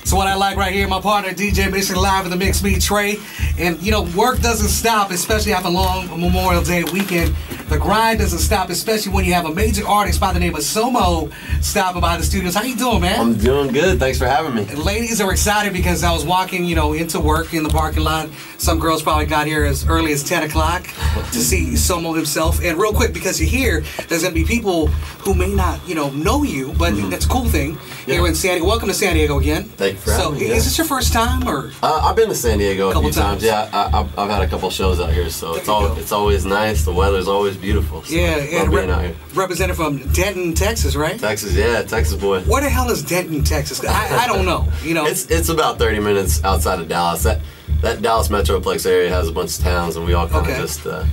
So what I like right here, my partner DJ Mission live in the mix, me Trey, and you know work doesn't stop, especially after a long Memorial Day weekend. The grind doesn't stop, especially when you have a major artist by the name of SoMo stopping by the studios. How you doing, man? I'm doing good. Thanks for having me. Ladies are excited because I was walking, into work in the parking lot. Some girls probably got here as early as 10 o'clock to see SoMo himself. And real quick, because you're here, there's going to be people who may not, know you, but that's a cool thing here in San Diego. Welcome to San Diego again. Thank you for having me. Is this your first time, or? I've been to San Diego a few times. Yeah, I've had a couple shows out here, so it's always nice. The weather's always beautiful. So and being out here. Represented from Denton, Texas, right? Texas, yeah, Texas boy. Where the hell is Denton, Texas? I don't know. It's about 30 minutes outside of Dallas. That Dallas Metroplex area has a bunch of towns, and we all kind of just are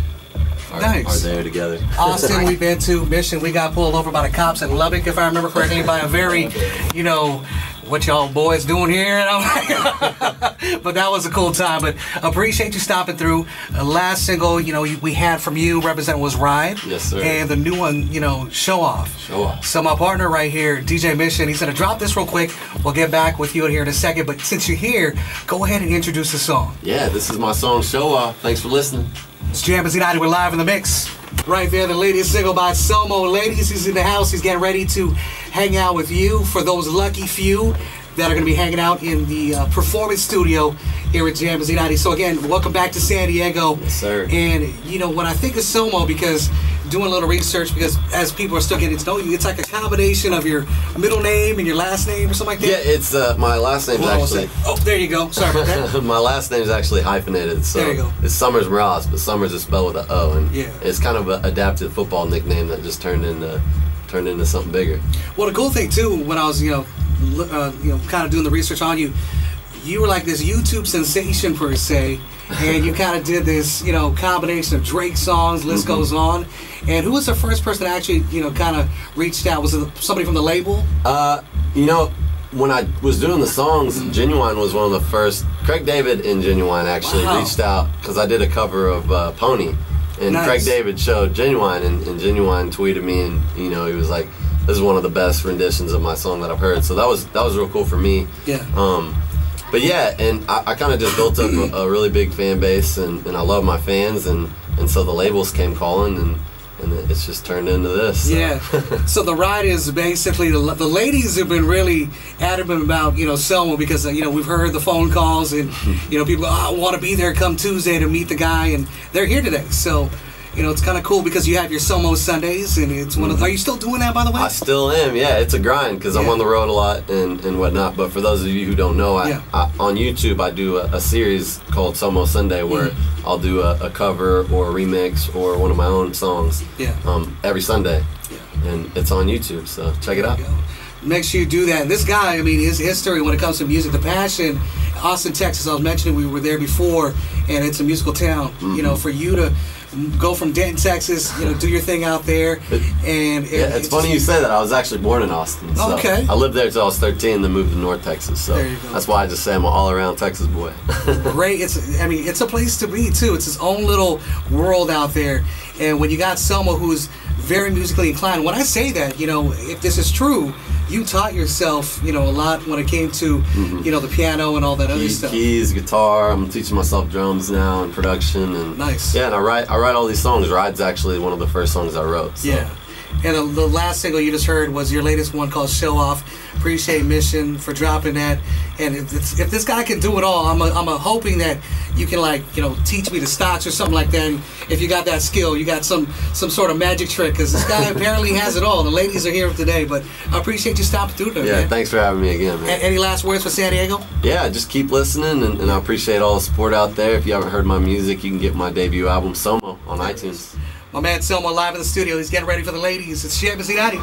there together. Austin, we've been to. Mission, we got pulled over by the cops in Lubbock, if I remember correctly, by a very, what y'all boys doing here? And I'm like, but that was a cool time. But appreciate you stopping through. Last single, we had from you representing was Ride. Yes, sir. And the new one, Show Off. Show Off. So my partner right here, DJ Mission, he's gonna drop this real quick. We'll get back with you in here in a second. But since you're here, go ahead and introduce the song. Yeah, this is my song, Show Off. Thanks for listening. It's Jammin Z90. We're live in the mix. Right there, the latest single by SoMo. Ladies, he's in the house. He's getting ready to hang out with you. For those lucky few that are going to be hanging out in the performance studio here at Jammin Z90. So again, welcome back to San Diego. Yes, sir. And when I think of SoMo, because doing a little research, because as people are still getting to know you, it's like a combination of your middle name and your last name or something like that. Yeah, it's my last name's actually. Oh, there you go. Sorry about that. My last name's actually hyphenated, so there you go. It's Summers Ross, but Summers is spelled with an O, and it's kind of an adapted football nickname that just turned into something bigger. Well, the cool thing too, when I was kind of doing the research on you, you were like this YouTube sensation per se, and you kind of did this combination of Drake songs. List goes on. And who was the first person that actually kind of reached out? Was it somebody from the label? When I was doing the songs, Genuine was one of the first. Craig David and Genuine actually reached out because I did a cover of Pony, and Craig David showed Genuine, and Genuine tweeted me, and he was like, "This is one of the best renditions of my song that I've heard." So that was real cool for me. Yeah. But yeah, and I kind of just built up a really big fan base, and I love my fans, and so the labels came calling, and it's just turned into this. So. Yeah. So the ride is basically the ladies have been really adamant about SoMo, because we've heard the phone calls, and people want to be there come Tuesday to meet the guy, and they're here today. So it's kind of cool because you have your SoMo Sundays, and it's one of. Are you still doing that, by the way? I still am. Yeah, it's a grind because I'm on the road a lot and whatnot. But for those of you who don't know, I on YouTube I do a series called SoMo Sunday where I'll do a cover or a remix or one of my own songs. Every Sunday, and it's on YouTube. So check it out. Make sure you do that. And this guy, his history when it comes to music, the passion. Austin, Texas. I was mentioning we were there before, and it's a musical town. For you to go from Denton, Texas, do your thing out there. It's funny you say that. I was actually born in Austin. So okay. I lived there till I was 13, then moved to North Texas. So that's why I just say I'm an all-around Texas boy. Great. It's a place to be too. It's its own little world out there. And when you got SoMo, who's very musically inclined, when I say that, if this is true, you taught yourself, a lot when it came to, the piano and all that other stuff. Keys, guitar. I'm teaching myself drums now and production, and nice. Yeah, and I write all these songs. Ride's actually one of the first songs I wrote. So. Yeah. And the last single you just heard was your latest one called Show Off. Appreciate Mission for dropping that. And if this guy can do it all, I'm hoping that you can teach me the stocks or something like that. And if you got that skill, you got some sort of magic trick, because this guy apparently has it all. The ladies are here today, but I appreciate you stopping through there. Yeah, thanks for having me again, man. Any last words for San Diego? Yeah, just keep listening, and I appreciate all the support out there. If you haven't heard my music, you can get my debut album SoMo on iTunes. My man SoMo live in the studio. He's getting ready for the ladies. It's Jammin Z90.